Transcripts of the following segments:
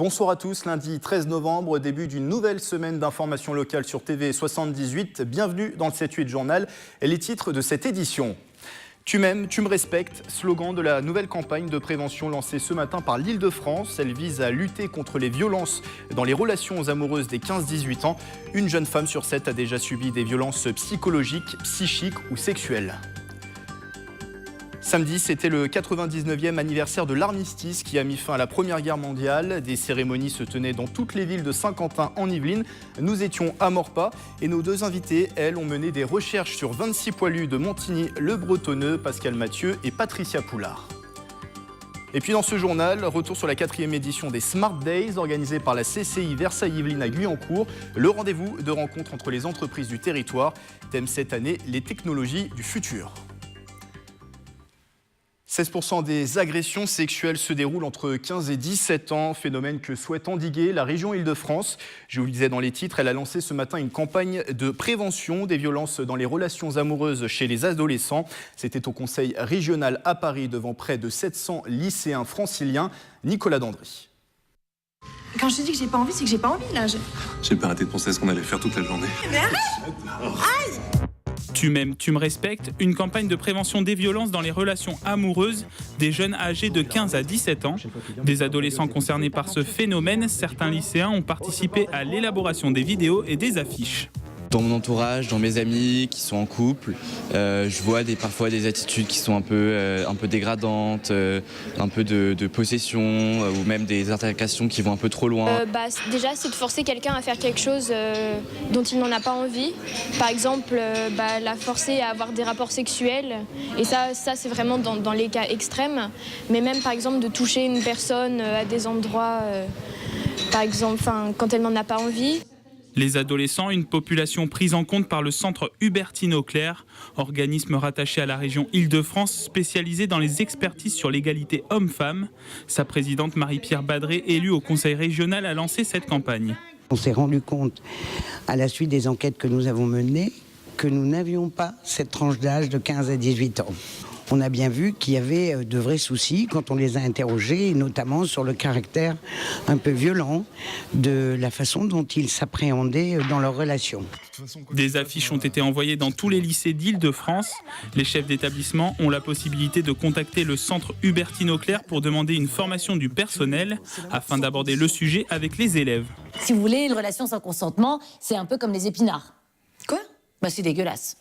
Bonsoir à tous, lundi 13 novembre, début d'une nouvelle semaine d'information locale sur TV 78. Bienvenue dans le 7-8 journal et les titres de cette édition. Tu m'aimes, tu me respectes, slogan de la nouvelle campagne de prévention lancée ce matin par l'Île-de-France. Elle vise à lutter contre les violences dans les relations amoureuses des 15-18 ans. Une jeune femme sur 7 a déjà subi des violences psychologiques, psychiques ou sexuelles. Samedi, c'était le 99e anniversaire de l'armistice qui a mis fin à la Première Guerre mondiale. Des cérémonies se tenaient dans toutes les villes de Saint-Quentin en Yvelines. Nous étions à Maurepas et nos deux invités, elles, ont mené des recherches sur 26 poilus de Montigny-le-Bretonneux, Pascal Mathieu et Patricia Poulard. Et puis dans ce journal, retour sur la 4e édition des Smart Days organisée par la CCI Versailles-Yvelines à Guyancourt. Le rendez-vous de rencontre entre les entreprises du territoire. Thème cette année, les technologies du futur. 16% des agressions sexuelles se déroulent entre 15 et 17 ans, phénomène que souhaite endiguer la région Île-de-France. Je vous le disais dans les titres, elle a lancé ce matin une campagne de prévention des violences dans les relations amoureuses chez les adolescents. C'était au conseil régional à Paris devant près de 700 lycéens franciliens. Nicolas Dandry. Quand je te dis que j'ai pas envie, c'est que j'ai pas envie là. J'ai pas arrêté de penser à ce qu'on allait faire toute la journée. Mais arrête! Aïe! Tu m'aimes, tu me respectes, une campagne de prévention des violences dans les relations amoureuses des jeunes âgés de 15 à 17 ans. Des adolescents concernés par ce phénomène, certains lycéens ont participé à l'élaboration des vidéos et des affiches. Dans mon entourage, dans mes amis qui sont en couple, je vois parfois des attitudes qui sont un peu dégradantes, un peu de possession ou même des altercations qui vont un peu trop loin. Déjà, c'est de forcer quelqu'un à faire quelque chose dont il n'en a pas envie. Par exemple, la forcer à avoir des rapports sexuels. Et ça c'est vraiment dans les cas extrêmes. Mais même, par exemple, de toucher une personne à des endroits, par exemple, quand elle n'en a pas envie. Les adolescents, une population prise en compte par le centre Hubertine-Auclair, organisme rattaché à la région Île-de-France, spécialisé dans les expertises sur l'égalité homme-femme. Sa présidente Marie-Pierre Badré, élue au conseil régional, a lancé cette campagne. On s'est rendu compte, à la suite des enquêtes que nous avons menées, que nous n'avions pas cette tranche d'âge de 15 à 18 ans. On a bien vu qu'il y avait de vrais soucis quand on les a interrogés, et notamment sur le caractère un peu violent de la façon dont ils s'appréhendaient dans leurs relations. Des affiches ont été envoyées dans tous les lycées d'Île-de-France. Les chefs d'établissement ont la possibilité de contacter le centre Hubertine-Auclair pour demander une formation du personnel afin d'aborder le sujet avec les élèves. Si vous voulez, une relation sans consentement, c'est un peu comme les épinards. Quoi ? C'est dégueulasse.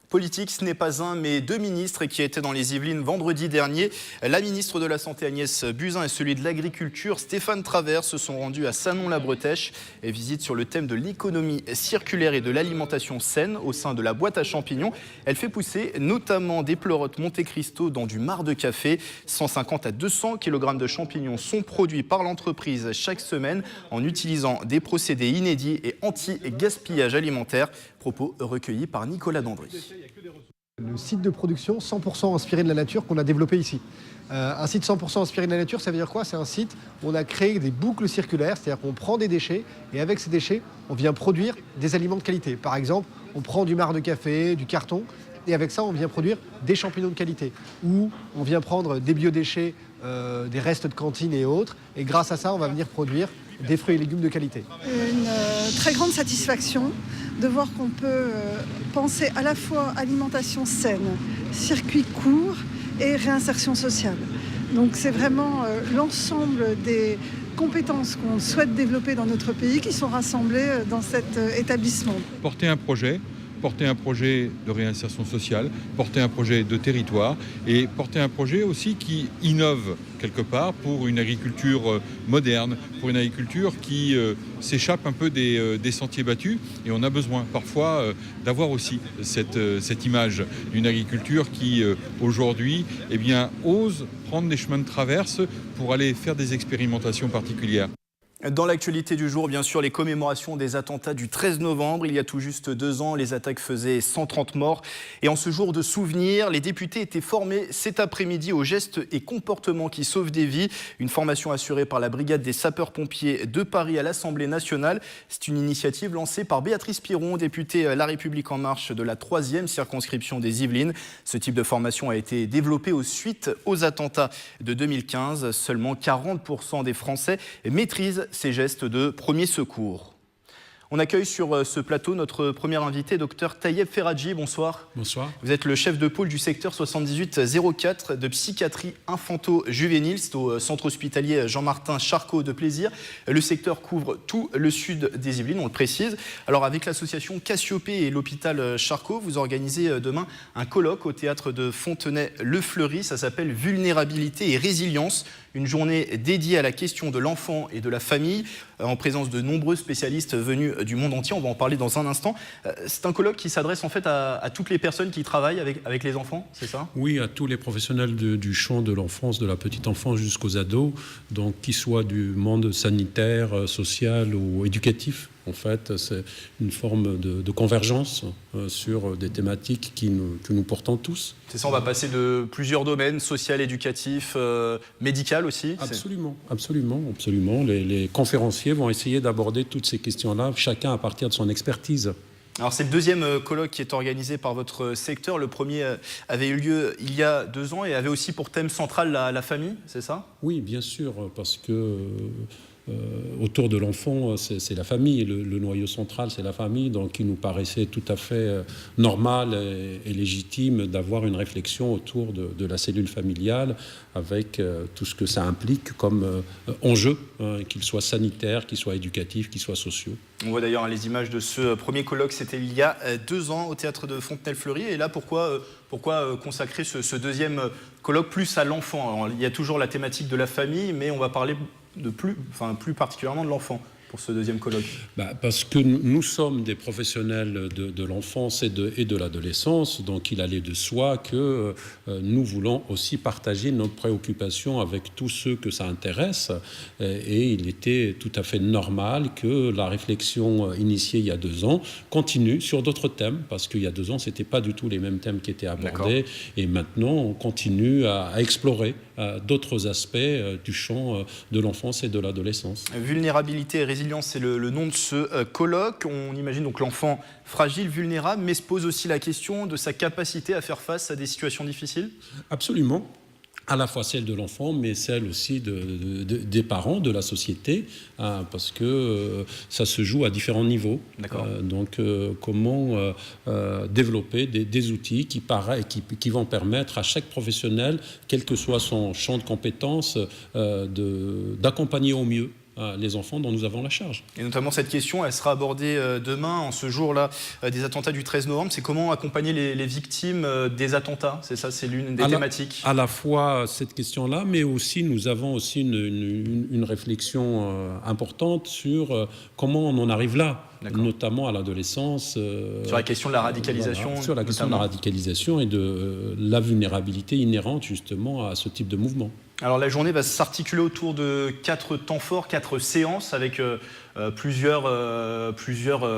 Politique, ce n'est pas un, mais deux ministres qui étaient dans les Yvelines vendredi dernier. La ministre de la Santé Agnès Buzyn et celui de l'Agriculture Stéphane Travers se sont rendus à Sanon-la-Bretèche. Et visite sur le thème de l'économie circulaire et de l'alimentation saine au sein de la boîte à champignons. Elle fait pousser notamment des pleurotes Monte Cristo dans du marc de café. 150 à 200 kg de champignons sont produits par l'entreprise chaque semaine en utilisant des procédés inédits et anti-gaspillage alimentaire. Propos recueillis par Nicolas Dandry. Le site de production 100% inspiré de la nature qu'on a développé ici. Un site 100% inspiré de la nature, ça veut dire quoi? C'est un site où on a créé des boucles circulaires, c'est-à-dire qu'on prend des déchets et avec ces déchets, on vient produire des aliments de qualité. Par exemple, on prend du marc de café, du carton et avec ça, on vient produire des champignons de qualité. Ou on vient prendre des biodéchets, des restes de cantine et autres et grâce à ça, on va venir produire des fruits et légumes de qualité. Une très grande satisfaction de voir qu'on peut penser à la fois alimentation saine, circuit court et réinsertion sociale. Donc c'est vraiment l'ensemble des compétences qu'on souhaite développer dans notre pays qui sont rassemblées dans cet établissement. Porter un projet de réinsertion sociale, porter un projet de territoire et porter un projet aussi qui innove quelque part pour une agriculture moderne, pour une agriculture qui s'échappe un peu des sentiers battus. Et on a besoin parfois d'avoir aussi cette image d'une agriculture qui aujourd'hui ose prendre des chemins de traverse pour aller faire des expérimentations particulières. Dans l'actualité du jour, bien sûr, les commémorations des attentats du 13 novembre. Il y a tout juste 2 ans, les attaques faisaient 130 morts. Et en ce jour de souvenir, les députés étaient formés cet après-midi aux gestes et comportements qui sauvent des vies. Une formation assurée par la brigade des sapeurs-pompiers de Paris à l'Assemblée nationale. C'est une initiative lancée par Béatrice Piron, députée La République En Marche de la 3e circonscription des Yvelines. Ce type de formation a été développé suite aux attentats de 2015. Seulement 40% des Français maîtrisent ces gestes de premier secours. On accueille sur ce plateau notre premier invité, Dr Tayeb Ferradji. Bonsoir. Bonsoir. Vous êtes le chef de pôle du secteur 7804 de psychiatrie infanto-juvénile. C'est au centre hospitalier Jean-Martin Charcot de Plaisir. Le secteur couvre tout le sud des Yvelines, on le précise. Alors avec l'association Cassiopée et l'hôpital Charcot, vous organisez demain un colloque au théâtre de Fontenay-le-Fleury. Ça s'appelle Vulnérabilité et résilience. Une journée dédiée à la question de l'enfant et de la famille, en présence de nombreux spécialistes venus du monde entier. On va en parler dans un instant. C'est un colloque qui s'adresse en fait à toutes les personnes qui travaillent avec les enfants, c'est ça? Oui, à tous les professionnels du champ de l'enfance, de la petite enfance jusqu'aux ados, donc qu'ils soient du monde sanitaire, social ou éducatif. En fait, c'est une forme de convergence sur des thématiques que nous portons tous. C'est ça, on va passer de plusieurs domaines, social, éducatif, médical aussi. Absolument, absolument, absolument. Les conférenciers vont essayer d'aborder toutes ces questions-là, chacun à partir de son expertise. Alors c'est le deuxième colloque qui est organisé par votre secteur. Le premier avait eu lieu il y a 2 ans et avait aussi pour thème central la famille, c'est ça? Oui, bien sûr, parce que autour de l'enfant, c'est la famille. Le noyau central, c'est la famille. Donc, il nous paraissait tout à fait normal et légitime d'avoir une réflexion autour de la cellule familiale avec tout ce que ça implique comme enjeu, qu'il soit sanitaire, qu'il soit éducatif, qu'il soit sociaux. On voit d'ailleurs les images de ce premier colloque, c'était il y a 2 ans au théâtre de Fontenay-le-Fleury. Et là, pourquoi consacrer ce deuxième colloque plus à l'enfant? Alors, il y a toujours la thématique de la famille, mais on va parler plus particulièrement de l'enfant pour ce deuxième colloque. Parce que nous sommes des professionnels de l'enfance et de l'adolescence, donc il allait de soi que nous voulons aussi partager nos préoccupations avec tous ceux que ça intéresse, et il était tout à fait normal que la réflexion initiée il y a 2 ans continue sur d'autres thèmes, parce qu'il y a 2 ans, c'était pas du tout les mêmes thèmes qui étaient abordés, et maintenant on continue à explorer d'autres aspects du champ de l'enfance et de l'adolescence. Vulnérabilité et résilience, c'est le nom de ce colloque. On imagine donc l'enfant fragile, vulnérable, mais se pose aussi la question de sa capacité à faire face à des situations difficiles? Absolument. À la fois celle de l'enfant, mais celle aussi des parents, de la société, parce que ça se joue à différents niveaux. Donc, comment développer des outils qui vont permettre à chaque professionnel, quel que soit son champ de compétences, d'accompagner au mieux les enfants dont nous avons la charge. Et notamment cette question, elle sera abordée demain, en ce jour-là des attentats du 13 novembre. C'est comment accompagner les victimes des attentats? C'est ça, c'est l'une des thématiques. À la fois cette question-là, mais aussi nous avons aussi une réflexion importante sur comment on en arrive là, notamment à l'adolescence. Sur la question de la radicalisation. Voilà, sur la question de la radicalisation et de la vulnérabilité inhérente justement à ce type de mouvement. Alors la journée va s'articuler autour de 4 temps forts, 4 séances avec plusieurs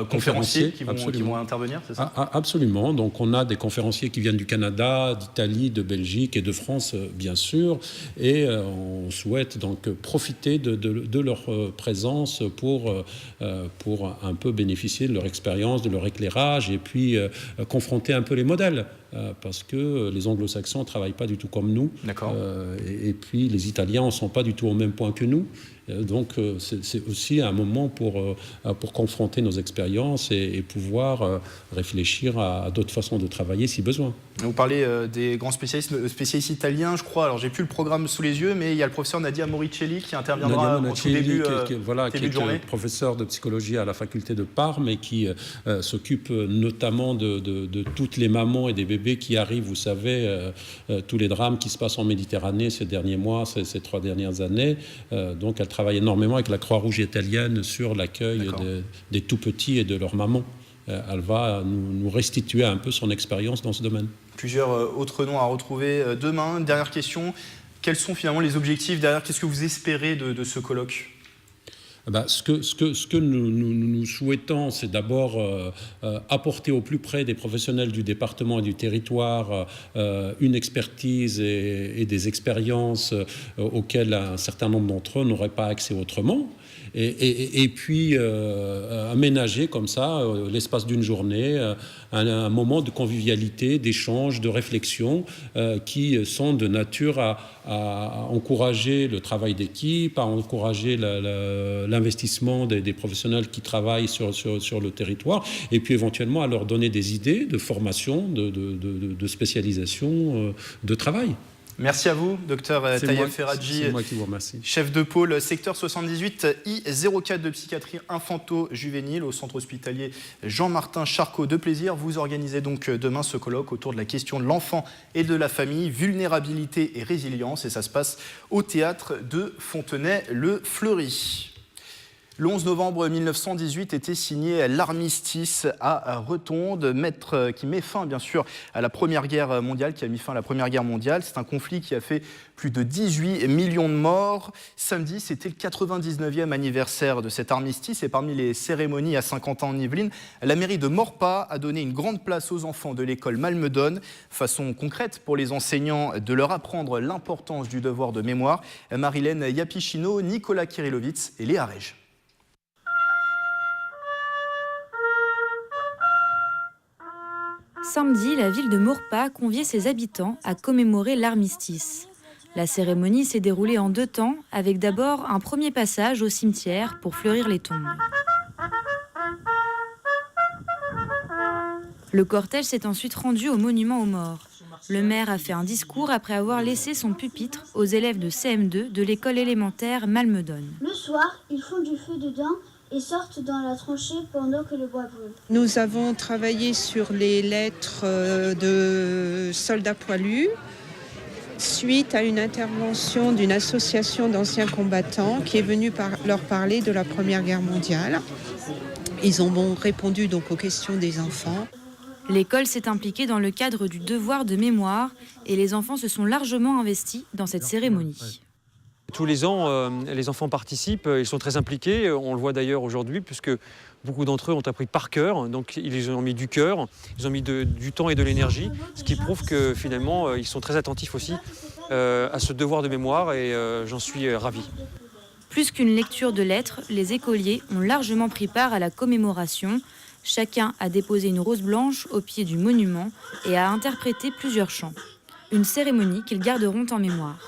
conférenciers qui vont intervenir, c'est ça? Absolument. Donc on a des conférenciers qui viennent du Canada, d'Italie, de Belgique et de France, bien sûr. Et on souhaite donc profiter de leur présence pour un peu bénéficier de leur expérience, de leur éclairage et puis confronter un peu les modèles. Parce que les anglo-saxons ne travaillent pas du tout comme nous. Et puis les Italiens ne sont pas du tout au même point que nous. Donc c'est aussi un moment pour confronter nos expériences et pouvoir réfléchir à d'autres façons de travailler si besoin. Vous parlez des grands spécialistes italiens, je crois. Alors j'ai plus le programme sous les yeux, mais il y a le professeur Nadia Moricelli qui interviendra au tout début de journée. Professeur de psychologie à la faculté de Parme et qui s'occupe notamment de toutes les mamans et des bébés qui arrivent. Vous savez, tous les drames qui se passent en Méditerranée ces derniers mois, ces 3 dernières années. Donc elle travaille énormément avec la Croix-Rouge italienne sur l'accueil des tout-petits et de leurs mamans. Elle va nous restituer un peu son expérience dans ce domaine. Plusieurs autres noms à retrouver demain. Dernière question, quels sont finalement les objectifs derrière? Qu'est-ce que vous espérez de ce colloque? Ce que nous souhaitons, c'est d'abord apporter au plus près des professionnels du département et du territoire une expertise et des expériences auxquelles un certain nombre d'entre eux n'auraient pas accès autrement. Et puis aménager comme ça l'espace d'une journée, un moment de convivialité, d'échange, de réflexion qui sont de nature à encourager le travail d'équipe, à encourager l'investissement des professionnels qui travaillent sur le territoire, et puis éventuellement à leur donner des idées de formation, de spécialisation, de travail. Merci à vous, docteur Tayeb Ferradji, c'est moi qui vous remercie. chef de pôle secteur 78 I04 de psychiatrie infanto-juvénile au centre hospitalier Jean-Martin Charcot de Plaisir. Vous organisez donc demain ce colloque autour de la question de l'enfant et de la famille, vulnérabilité et résilience, et ça se passe au théâtre de Fontenay-le-Fleury. Le 11 novembre 1918 était signé l'armistice à Retonde, qui met fin bien sûr à la Première Guerre mondiale, qui a mis fin à la Première Guerre mondiale. C'est un conflit qui a fait plus de 18 millions de morts. Samedi, c'était le 99e anniversaire de cet armistice, et parmi les cérémonies à Saint-Quentin-en-Yvelines, la mairie de Maurepas a donné une grande place aux enfants de l'école Malmedonne, façon concrète pour les enseignants de leur apprendre l'importance du devoir de mémoire. Marilène Yapichino, Nicolas Kirillovitz et Léa Rege. Samedi, la ville de Maurepas conviait ses habitants à commémorer l'armistice. La cérémonie s'est déroulée en 2 temps, avec d'abord un premier passage au cimetière pour fleurir les tombes. Le cortège s'est ensuite rendu au monument aux morts. Le maire a fait un discours après avoir laissé son pupitre aux élèves de CM2 de l'école élémentaire Malmedonne. Le soir, ils font du feu dedans et sortent dans la tranchée pendant que le bois brûle. Nous avons travaillé sur les lettres de soldats poilus suite à une intervention d'une association d'anciens combattants qui est venue leur parler de la Première Guerre mondiale. Ils ont répondu donc aux questions des enfants. L'école s'est impliquée dans le cadre du devoir de mémoire et les enfants se sont largement investis dans cette cérémonie. Tous les ans, les enfants participent, ils sont très impliqués, on le voit d'ailleurs aujourd'hui, puisque beaucoup d'entre eux ont appris par cœur, donc ils ont mis du cœur, ils ont mis du temps et de l'énergie, ce qui prouve que finalement, ils sont très attentifs aussi à ce devoir de mémoire, et j'en suis ravi. Plus qu'une lecture de lettres, les écoliers ont largement pris part à la commémoration. Chacun a déposé une rose blanche au pied du monument et a interprété plusieurs chants. Une cérémonie qu'ils garderont en mémoire.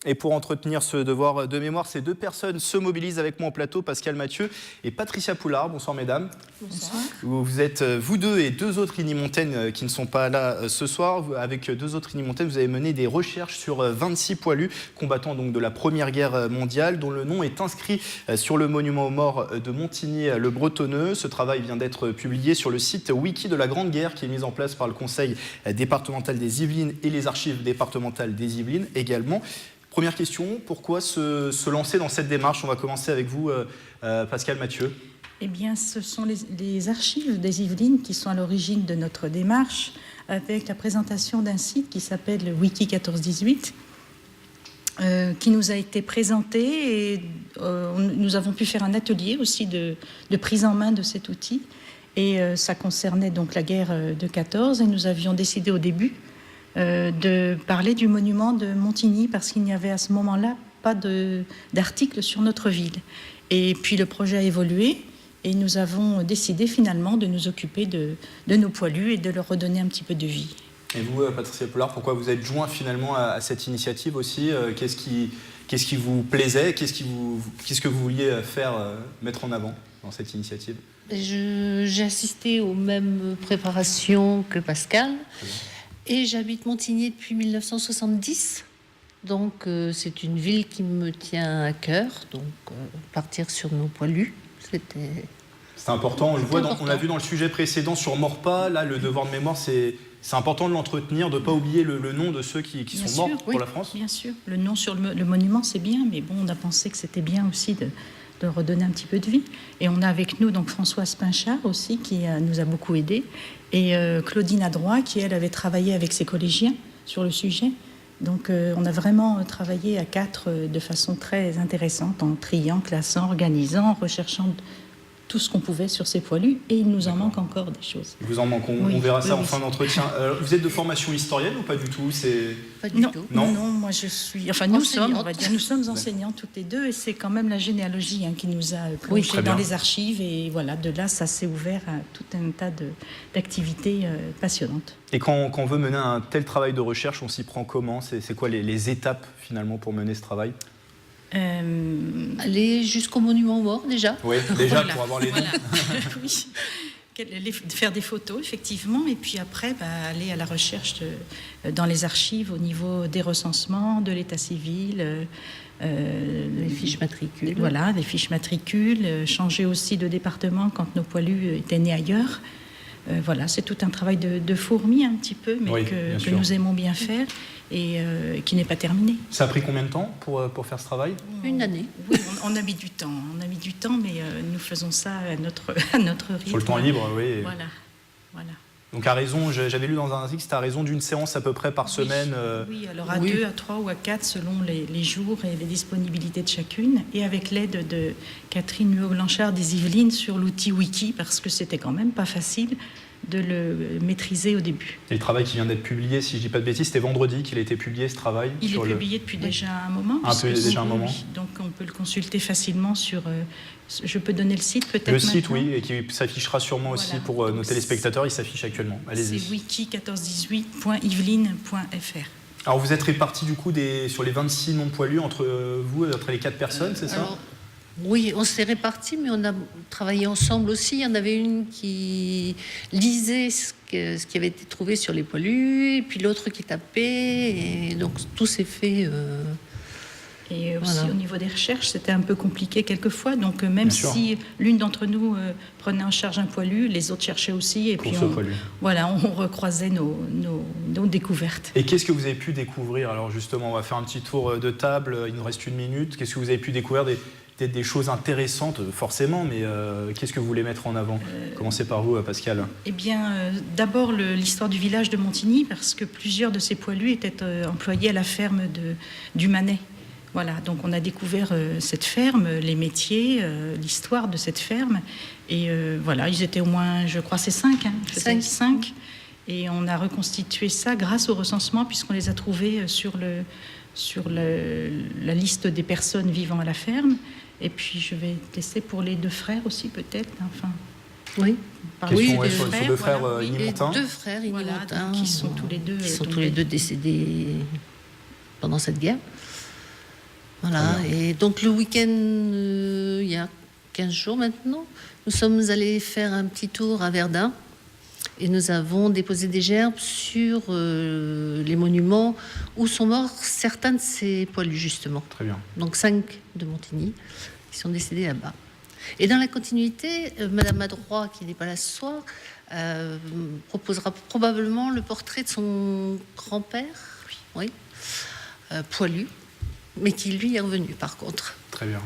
Et pour entretenir ce devoir de mémoire, ces 2 personnes se mobilisent avec moi en plateau, Pascal Mathieu et Patricia Poulard. Bonsoir mesdames. Bonsoir. Vous êtes, vous deux et 2 autres Inimontaines qui ne sont pas là ce soir. Avec 2 autres Inimontaines, vous avez mené des recherches sur 26 poilus combattants donc de la Première Guerre mondiale, dont le nom est inscrit sur le monument aux morts de Montigny-le-Bretonneux. Ce travail vient d'être publié sur le site Wiki de la Grande Guerre, qui est mis en place par le Conseil départemental des Yvelines et les archives départementales des Yvelines également. Première question, pourquoi se lancer dans cette démarche? On va commencer avec vous, Pascal Mathieu. Eh bien, ce sont les archives des Yvelines qui sont à l'origine de notre démarche, avec la présentation d'un site qui s'appelle Wiki 1418, qui nous a été présenté, et nous avons pu faire un atelier aussi de prise en main de cet outil. Et ça concernait donc la guerre de 14, et nous avions décidé au début de parler du monument de Montigny, parce qu'il n'y avait à ce moment-là pas d'article sur notre ville. Et puis le projet a évolué, et nous avons décidé finalement de nous occuper de nos poilus et de leur redonner un petit peu de vie. Et vous, Patricia Poulard, pourquoi vous êtes joint finalement à cette initiative aussi? Qu'est-ce qui vous plaisait? Qu'est-ce que vous vouliez faire, mettre en avant dans cette initiative? J'ai assisté aux mêmes préparations que Pascal. Et j'habite Montigny depuis 1970, donc c'est une ville qui me tient à cœur, donc partir sur nos poilus, c'était important, on l'a vu dans le sujet précédent sur Maurepas, là le devoir de mémoire c'est important de l'entretenir, de ne pas oublier le nom de ceux qui sont morts pour la France. Bien sûr, le nom sur le monument c'est bien, mais bon, on a pensé que c'était bien aussi de redonner un petit peu de vie. Et on a avec nous donc Françoise Pinchard aussi, qui nous a beaucoup aidés, et Claudine Adroit, qui elle avait travaillé avec ses collégiens sur le sujet. Donc on a vraiment travaillé à 4 de façon très intéressante, en triant, classant, organisant, recherchant tout ce qu'on pouvait sur ces poilus, et il nous en manque encore des choses. Il vous en manque, on verra ça en fin d'entretien. Vous êtes de formation historienne ou pas du tout? Pas du tout. Non, moi je suis... Enfin, nous sommes enseignants toutes les deux, et c'est quand même la généalogie qui nous a plongé dans les archives, et voilà, de là, ça s'est ouvert à tout un tas d'activités passionnantes. Et quand on veut mener un tel travail de recherche, on s'y prend comment? C'est quoi les étapes, finalement, pour mener ce travail? Aller jusqu'au monument aux morts, déjà. Oui, déjà, pour avoir les noms. Oui. Faire des photos, effectivement, et puis après, aller à la recherche dans les archives au niveau des recensements, de l'état civil, les fiches matricules. Voilà, des fiches matricules, changer aussi de département quand nos poilus étaient nés ailleurs. Voilà, c'est tout un travail de fourmi un petit peu, mais que nous aimons bien faire et qui n'est pas terminé. Ça a pris combien de temps pour faire ce travail? Une année. Oui, on a mis du temps. Mais nous faisons ça à notre rythme. Sur le temps libre, oui. Voilà. Donc à raison, j'avais lu dans un article, c'était à raison d'une séance à peu près par semaine. Oui, alors à 2, à 3 ou à 4 selon les jours et les disponibilités de chacune, et avec l'aide de Catherine Huot-Blanchard des Yvelines sur l'outil Wiki, parce que c'était quand même pas facile de le maîtriser au début. Et le travail qui vient d'être publié, si je ne dis pas de bêtises, c'était vendredi qu'il a été publié, ce travail? Il est publié depuis déjà un moment. Déjà un moment. Oui. Donc on peut le consulter facivelement sur... je peux donner le site peut-être? Le site, oui, et qui s'affichera sûrement aussi pour nos téléspectateurs, il s'affiche actuellement. Allez-y. C'est wiki1418.yveline.fr. Alors vous êtes répartis du coup sur les 26 noms poilus entre vous, entre les 4 personnes, c'est ça? Oui, on s'est répartis, mais on a travaillé ensemble aussi. Il y en avait une qui lisait ce qui avait été trouvé sur les poilus, et puis l'autre qui tapait, et donc tout s'est fait... Et aussi au niveau des recherches, c'était un peu compliqué quelquefois. Donc même si l'une d'entre nous prenait en charge un poilu, les autres cherchaient aussi. Et puis on recroisait nos découvertes. Et qu'est-ce que vous avez pu découvrir? Alors justement, on va faire un petit tour de table. Il nous reste 1 minute. Qu'est-ce que vous avez pu découvrir? Peut-être des choses intéressantes, forcément, mais qu'est-ce que vous voulez mettre en avant? Commencez par vous, Pascal. Eh bien, d'abord l'histoire du village de Montigny, parce que plusieurs de ces poilus étaient employés à la ferme du Manet. Voilà, donc on a découvert cette ferme, les métiers, l'histoire de cette ferme. Et voilà, ils étaient au moins, je crois, c'est 5. 5. Et on a reconstitué ça grâce au recensement, puisqu'on les a trouvés sur la liste des personnes vivant à la ferme. Et puis je vais laisser pour les 2 frères aussi, peut-être. Enfin, oui. Question sur les 2 frères Igny-Montin. 2 frères Igny-Montin, qui sont tous les deux décédés pendant cette guerre. Voilà, et donc le week-end, il y a 15 jours maintenant, nous sommes allés faire un petit tour à Verdun et nous avons déposé des gerbes sur les monuments où sont morts certains de ces poilus, justement. Très bien. Donc 5 de Montigny qui sont décédés là-bas. Et dans la continuité, Madame Madroy, qui n'est pas là ce soir, proposera probablement le portrait de son grand-père, poilu, mais qui lui est revenu par contre. Très bien.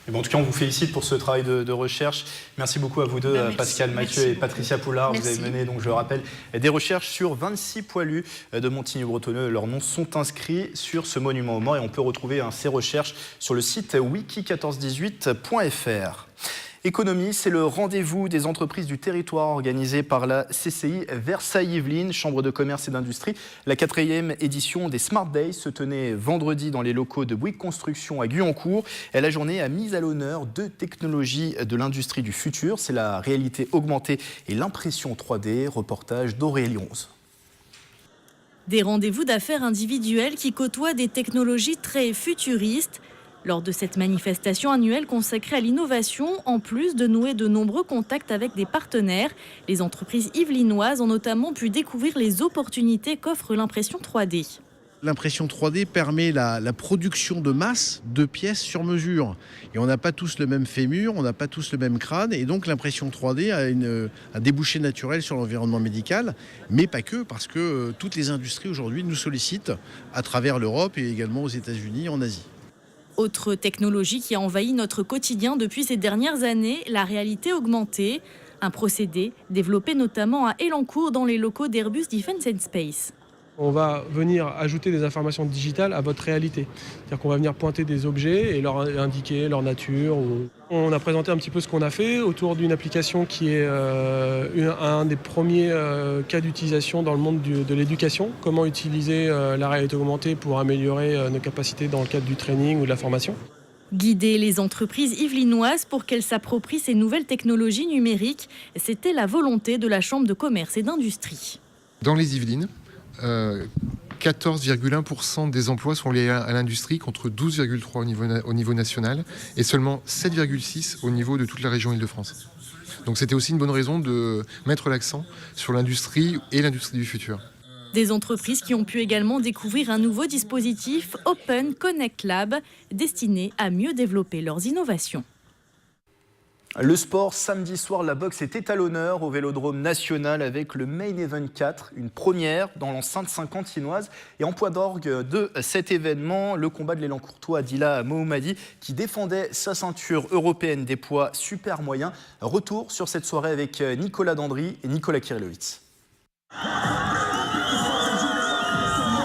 Et bon, en tout cas, on vous félicite pour ce travail de recherche. Merci beaucoup à vous deux, Pascal Mathieu et Patricia Poulard. Vous avez mené, donc je le rappelle, des recherches sur 26 poilus de Montigny-Bretonneux. Leurs noms sont inscrits sur ce monument aux morts et on peut retrouver ces recherches sur le site wiki1418.fr. Économie, c'est le rendez-vous des entreprises du territoire organisé par la CCI Versailles-Yvelines, Chambre de commerce et d'industrie. La 4e édition des Smart Days se tenait vendredi dans les locaux de Bouygues Construction à Guyancourt. Et la journée a mis à l'honneur 2 technologies de l'industrie du futur. C'est la réalité augmentée et l'impression 3D. Reportage d'Aurélie 11. Des rendez-vous d'affaires individuels qui côtoient des technologies très futuristes. Lors de cette manifestation annuelle consacrée à l'innovation, en plus de nouer de nombreux contacts avec des partenaires, les entreprises yvelinoises ont notamment pu découvrir les opportunités qu'offre l'impression 3D. L'impression 3D permet la production de masse de pièces sur mesure. Et on n'a pas tous le même fémur, on n'a pas tous le même crâne. Et donc l'impression 3D a un débouché naturel sur l'environnement médical, mais pas que, parce que toutes les industries aujourd'hui nous sollicitent à travers l'Europe et également aux États-Unis et en Asie. Autre technologie qui a envahi notre quotidien depuis ces dernières années, la réalité augmentée. Un procédé développé notamment à Elancourt dans les locaux d'Airbus Defence and Space. On va venir ajouter des informations digitales à votre réalité. C'est-à-dire qu'on va venir pointer des objets et leur indiquer leur nature. On a présenté un petit peu ce qu'on a fait autour d'une application qui est un des premiers cas d'utilisation dans le monde de l'éducation. Comment utiliser la réalité augmentée pour améliorer nos capacités dans le cadre du training ou de la formation. Guider les entreprises yvelinoises pour qu'elles s'approprient ces nouvelles technologies numériques, c'était la volonté de la Chambre de commerce et d'industrie. Dans les Yvelines, 14,1% des emplois sont liés à l'industrie contre 12,3% au niveau national et seulement 7,6% au niveau de toute la région Île-de-France. Donc c'était aussi une bonne raison de mettre l'accent sur l'industrie et l'industrie du futur. Des entreprises qui ont pu également découvrir un nouveau dispositif Open Connect Lab destiné à mieux développer leurs innovations. Le sport, samedi soir, la boxe était à l'honneur au Vélodrome National avec le Main Event 4, une première dans l'enceinte 50-inoise. Et en point d'orgue de cet événement, le combat de l'élan courtois Adila Mohammadi qui défendait sa ceinture européenne des poids super moyens. Retour sur cette soirée avec Nicolas Dandry et Nicolas Kirillovitz.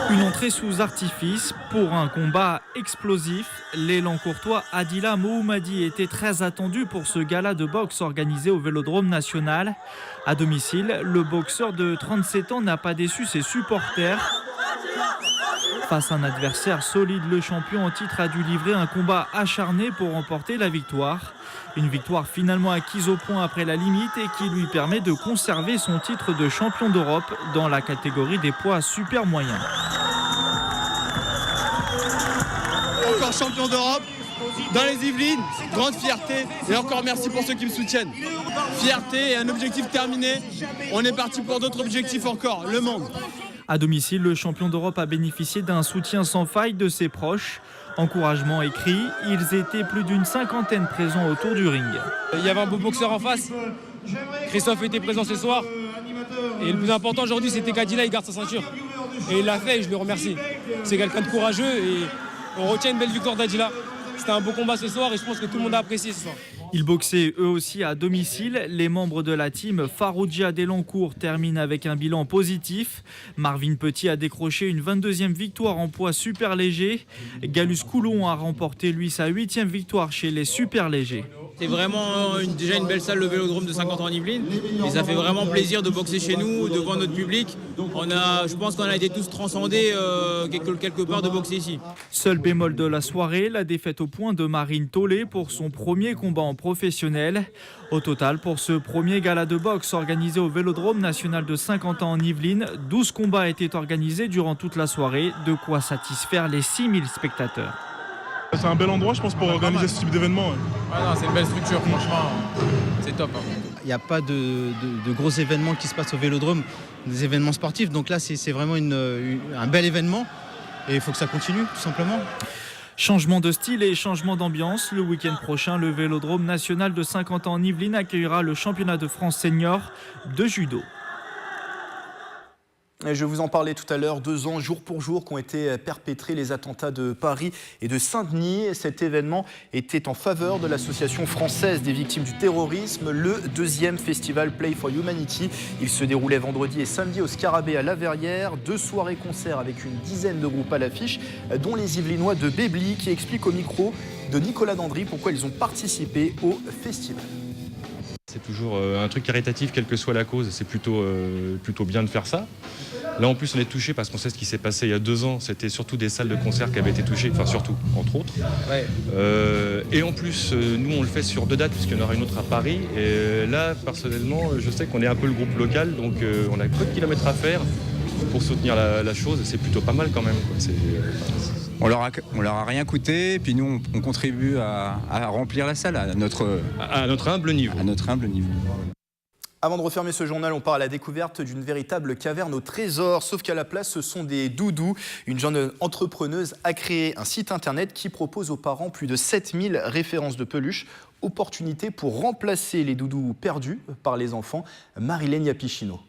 Une entrée sous artifice pour un combat explosif. L'élan courtois Adila Mohammadi était très attendu pour ce gala de boxe organisé au Vélodrome National. À domicile, le boxeur de 37 ans n'a pas déçu ses supporters. Face à un adversaire solide, le champion en titre a dû livrer un combat acharné pour remporter la victoire. Une victoire finalement acquise au point après la limite et qui lui permet de conserver son titre de champion d'Europe dans la catégorie des poids super moyens. Encore champion d'Europe dans les Yvelines, grande fierté et encore merci pour ceux qui me soutiennent. Fierté et un objectif terminé, on est parti pour d'autres objectifs encore, le monde. À domicile, le champion d'Europe a bénéficié d'un soutien sans faille de ses proches. Encouragement écrit, ils étaient plus d'une cinquantaine présents autour du ring. Il y avait un beau boxeur en face. Christophe était présent ce soir. Et le plus important aujourd'hui, c'était qu'Adila il garde sa ceinture. Et il l'a fait et je le remercie. C'est quelqu'un de courageux et on retient une belle victoire d'Adila. C'était un beau combat ce soir et je pense que tout le monde a apprécié ce soir. Ils boxaient eux aussi à domicile. Les membres de la team Faroudia Delancourt terminent avec un bilan positif. Marvin Petit a décroché une 22e victoire en poids super léger. Gallus Coulon a remporté lui sa 8e victoire chez les super légers. C'est vraiment déjà une belle salle, le Vélodrome de 50 ans en Yvelines. Et ça fait vraiment plaisir de boxer chez nous, devant notre public. Je pense qu'on a été tous transcendés quelque part de boxer ici. Seul bémol de la soirée, la défaite au point de Marine Tollet pour son premier combat en professionnel. Au total, pour ce premier gala de boxe organisé au Vélodrome National de 50 ans en Yvelines, 12 combats étaient organisés durant toute la soirée, de quoi satisfaire les 6000 spectateurs. C'est un bel endroit, je pense, pour organiser ce type d'événement. Ouais. Non, c'est une belle structure, franchement, c'est top. Il n'y a pas de gros événements qui se passent au Vélodrome, des événements sportifs. Donc là, c'est vraiment un bel événement et il faut que ça continue, tout simplement. Changement de style et changement d'ambiance. Le week-end prochain, le Vélodrome National de 50 ans en Yvelines accueillera le championnat de France senior de judo. Et je vous en parlais tout à l'heure, 2 ans jour pour jour qu'ont été perpétrés les attentats de Paris et de Saint-Denis. Cet événement était en faveur de l'Association française des victimes du terrorisme, le 2e festival Play for Humanity. Il se déroulait vendredi et samedi au Scarabée à La Verrière. 2 soirées-concerts avec une dizaine de groupes à l'affiche, dont les Yvelinois de Bébli qui expliquent au micro de Nicolas Dandry pourquoi ils ont participé au festival. C'est toujours un truc caritatif, quelle que soit la cause, c'est plutôt bien de faire ça. Là en plus on est touché parce qu'on sait ce qui s'est passé il y a 2 ans, c'était surtout des salles de concert qui avaient été touchées, enfin surtout, entre autres. Ouais. Et en plus, nous on le fait sur 2 dates puisqu'il y en aura une autre à Paris. Et là personnellement, je sais qu'on est un peu le groupe local, donc on a peu de kilomètres à faire pour soutenir la chose et c'est plutôt pas mal quand même, quoi. On leur a rien coûté, et puis nous on contribue à remplir la salle à notre humble niveau. Avant de refermer ce journal, on part à la découverte d'une véritable caverne au trésor. Sauf qu'à la place, ce sont des doudous. Une jeune entrepreneuse a créé un site internet qui propose aux parents plus de 7000 références de peluches. Opportunité pour remplacer les doudous perdus par les enfants. Marilène Yapichino.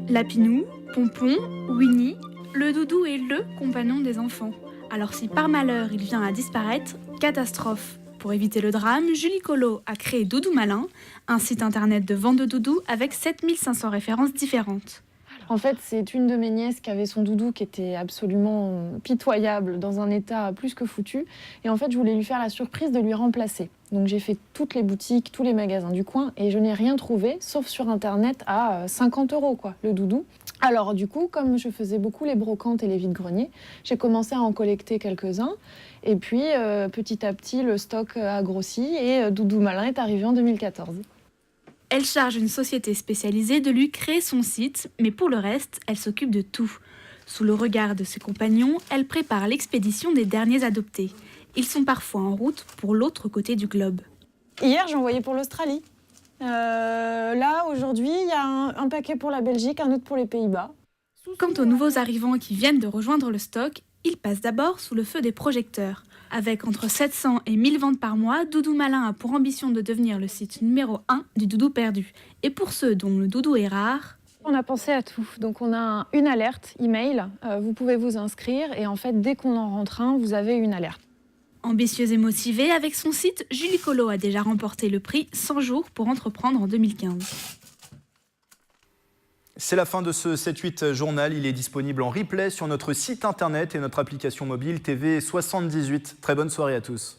Lapinou, Pompon, Winnie, le doudou est le compagnon des enfants. Alors si par malheur il vient à disparaître, catastrophe. Pour éviter le drame, Julie Collot a créé Doudou Malin, un site internet de vente de doudous avec 7500 références différentes. En fait, c'est une de mes nièces qui avait son doudou qui était absolument pitoyable, dans un état plus que foutu. Et en fait, je voulais lui faire la surprise de lui remplacer. Donc j'ai fait toutes les boutiques, tous les magasins du coin et je n'ai rien trouvé, sauf sur Internet à 50 €, quoi, le doudou. Alors du coup, comme je faisais beaucoup les brocantes et les vides-greniers, j'ai commencé à en collecter quelques-uns. Et puis, petit à petit, le stock a grossi et Doudou Malin est arrivé en 2014. Elle charge une société spécialisée de lui créer son site, mais pour le reste, elle s'occupe de tout. Sous le regard de ses compagnons, elle prépare l'expédition des derniers adoptés. Ils sont parfois en route pour l'autre côté du globe. Hier, j'ai envoyé pour l'Australie. Là, aujourd'hui, il y a un paquet pour la Belgique, un autre pour les Pays-Bas. Quant aux nouveaux arrivants qui viennent de rejoindre le stock, ils passent d'abord sous le feu des projecteurs. Avec entre 700 et 1000 ventes par mois, Doudou Malin a pour ambition de devenir le site numéro 1 du doudou perdu. Et pour ceux dont le doudou est rare... On a pensé à tout. Donc on a une alerte email, vous pouvez vous inscrire et en fait, dès qu'on en rentre un, vous avez une alerte. Ambitieuse et motivée, avec son site, Julie Collot a déjà remporté le prix 100 jours pour entreprendre en 2015. C'est la fin de ce 7-8 journal. Il est disponible en replay sur notre site internet et notre application mobile TV78. Très bonne soirée à tous.